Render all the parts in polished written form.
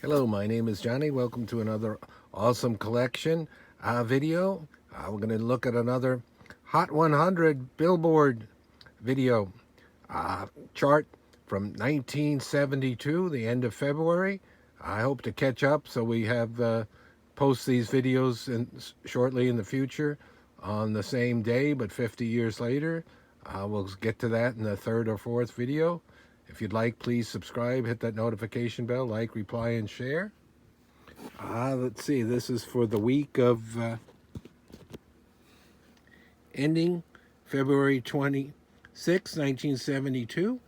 Hello, my name is Johnny. Welcome to another awesome collection video. We're going to look at another Hot 100 Billboard video chart from 1972, the end of February. I hope to catch up so we have post these videos shortly in the future on the same day, but 50 years later. We'll get to that in the third or fourth video. If you'd like, please subscribe, hit that notification bell, like, reply, and share. Let's see, this is for the week of ending February 26, 1972.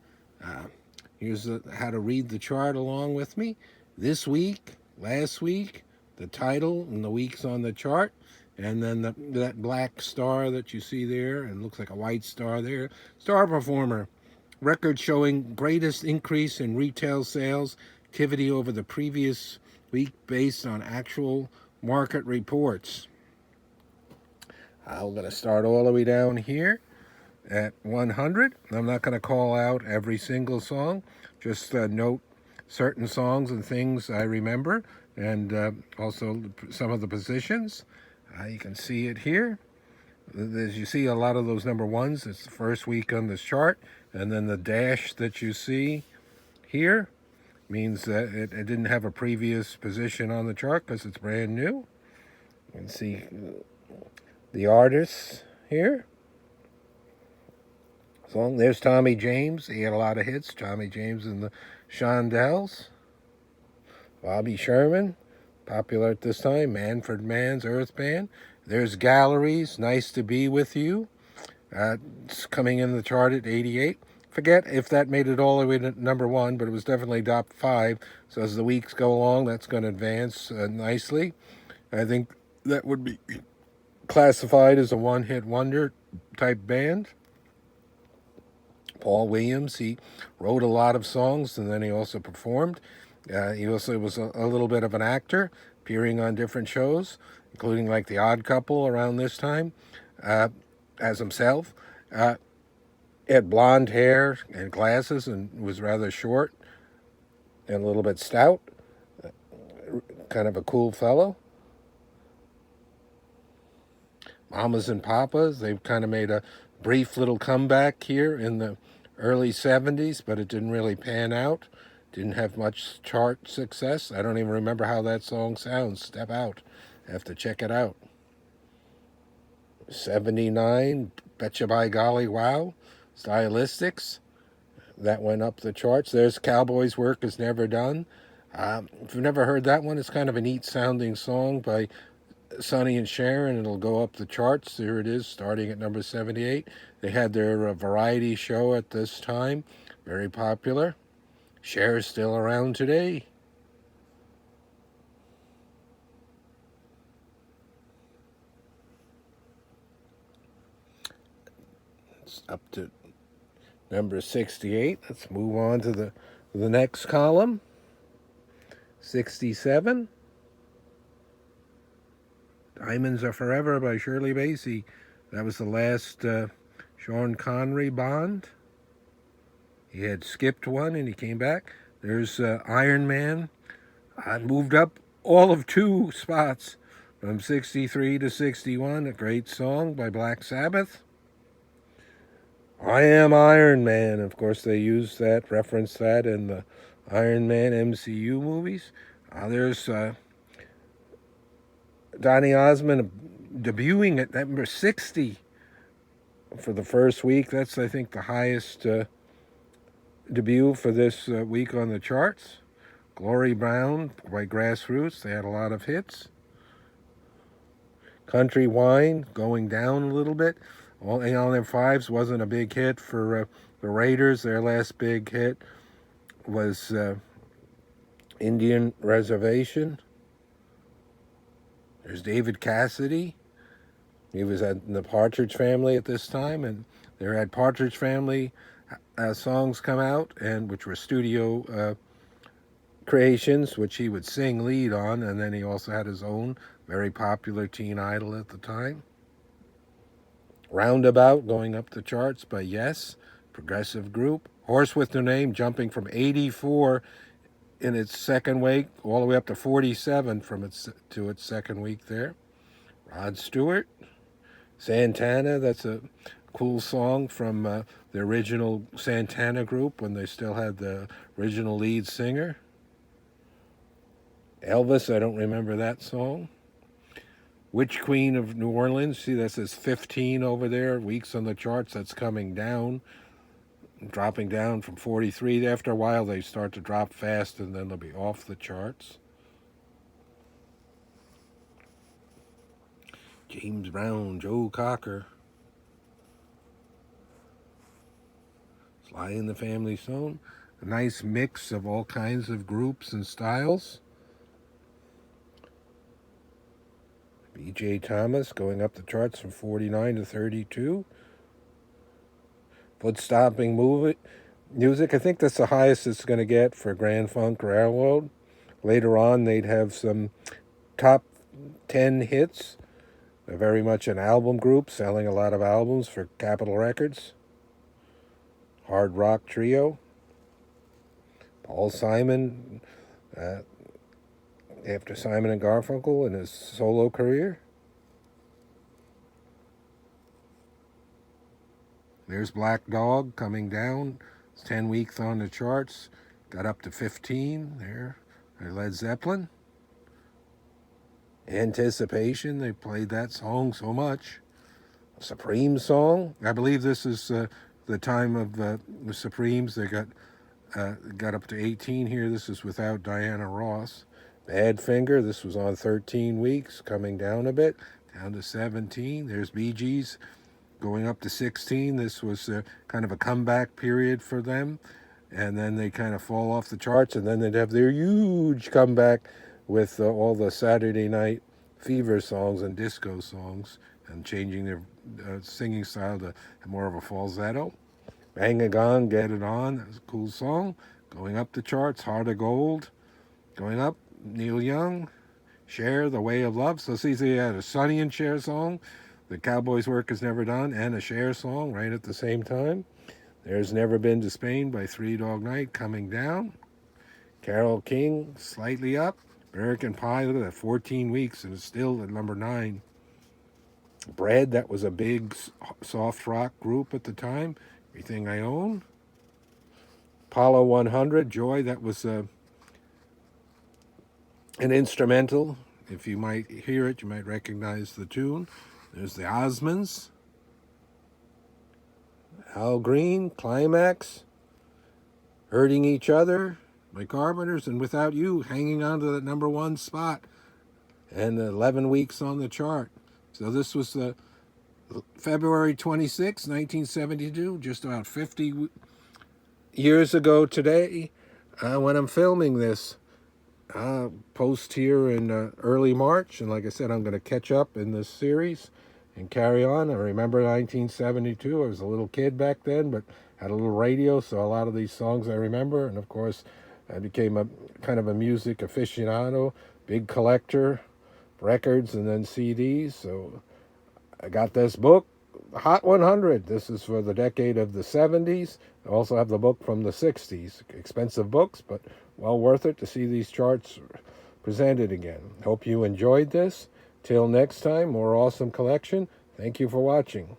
Here's how to read the chart along with me. This week, last week, the title and the weeks on the chart, and then that black star that you see there, and looks like a white star there. Star performer. Record showing greatest increase in retail sales activity over the previous week based on actual market reports. I'm going to start all the way down here at 100. I'm not going to call out every single song, just note certain songs and things I remember, and also some of the positions. You can see it here. As you see, a lot of those number ones, it's the first week on this chart, and then the dash that you see here means that it didn't have a previous position on the chart because it's brand new. You can see the artists here. So there's Tommy James. He had a lot of hits. Tommy James and the Shondells. Bobby Sherman, popular at this time. Manfred Mann's Earth Band. There's Galleries, Nice to Be With You. It's coming in the chart at 88. Forget if that made it all the way to number one, but it was definitely top 5. So as the weeks go along, that's going to advance nicely. I think that would be classified as a one-hit wonder type band. Paul Williams, he wrote a lot of songs, and then he also performed. He also was a little bit of an actor, appearing on different shows, including like The Odd Couple around this time, as himself. He had blonde hair and glasses and was rather short and a little bit stout. Kind of a cool fellow. Mamas and Papas, they've kind of made a brief little comeback here in the early 70s, but it didn't really pan out. Didn't have much chart success. I don't even remember how that song sounds. Step Out. I have to check it out. 79, Betcha by Golly Wow. Stylistics. That went up the charts. There's Cowboy's Work Is Never Done. If you've never heard that one, it's kind of a neat sounding song by Sonny and Sharon. It'll go up the charts. There it is, starting at number 78. They had their variety show at this time. Very popular. Cher's still around today. It's up to number 68. Let's move on to the next column. 67. Diamonds Are Forever by Shirley Basie. That was the last Sean Connery Bond. He had skipped one and he came back. There's Iron Man. I moved up all of 2 spots from 63 to 61. A great song by Black Sabbath. I Am Iron Man. Of course, they used that, referenced that in the Iron Man MCU movies. There's Donny Osmond debuting at number 60 for the first week. That's, I think, the highest debut for this week on the charts. Glory Brown by Grassroots. They had a lot of hits. Country Wine going down a little bit. All them fives wasn't a big hit for the Raiders. Their last big hit was Indian Reservation. There's David Cassidy. He was in the Partridge Family at this time, and there had Partridge Family songs come out, and which were studio creations, which he would sing lead on, and then he also had his own very popular teen idol at the time. Roundabout going up the charts by Yes, progressive group. Horse with No Name jumping from 84 in its second week, all the way up to 47 from its second week there. Rod Stewart, Santana, that's a cool song from the original Santana group when they still had the original lead singer. Elvis, I don't remember that song. Witch Queen of New Orleans, see that says 15 over there, weeks on the charts, that's coming down, dropping down from 43. After a while they start to drop fast and then they'll be off the charts. James Brown, Joe Cocker, Sly and the Family Stone, a nice mix of all kinds of groups and styles. B.J. Thomas going up the charts from 49 to 32. Foot-stomping music, I think that's the highest it's going to get for Grand Funk Railroad. Later on, they'd have some top 10 hits. They're very much an album group, selling a lot of albums for Capitol Records. Hard rock trio. Paul Simon, after Simon and Garfunkel in his solo career. There's Black Dog coming down. It's 10 weeks on the charts. Got up to 15 there. Led Zeppelin. Anticipation, they played that song so much. Supreme song. I believe this is the time of the Supremes. They got up to 18 here. This is without Diana Ross. Badfinger, this was on 13 weeks, coming down a bit, down to 17. There's Bee Gees going up to 16. This was kind of a comeback period for them. And then they kind of fall off the charts, and then they'd have their huge comeback with all the Saturday Night Fever songs and disco songs, and changing their singing style to more of a falsetto. Bang a Gong, Get It On, that's a cool song. Going up the charts, Heart of Gold. Going up, Neil Young, Cher, The Way of Love. So see, they had a Sonny and Cher song, The Cowboys' Work Is Never Done, and a Cher song right at the same time. There's Never Been to Spain by Three Dog Night, coming down. Carole King, slightly up. American Pie, look at that, 14 weeks, and it's still at number 9. Bread, that was a big soft rock group at the time. Everything I Own. Apollo 100, Joy, that was an instrumental. If you might hear it, you might recognize the tune. There's the Osmonds. Al Green, Climax. Hurting Each Other by Carpenters, and Without You, hanging on to that number 1 spot, and 11 weeks on the chart. So this was February 26, 1972, just about 50 years ago today, when I'm filming this. I'll post here in early March, and like I said, I'm going to catch up in this series and carry on. I remember 1972. I was a little kid back then, but had a little radio, so a lot of these songs I remember. And of course, I became a kind of a music aficionado, big collector, records and then CDs. So I got this book, Hot 100. This is for the decade of the 70s. I also have the book from the 60s. Expensive books, but well worth it to see these charts presented again. Hope you enjoyed this. Till next time, more awesome collection. Thank you for watching.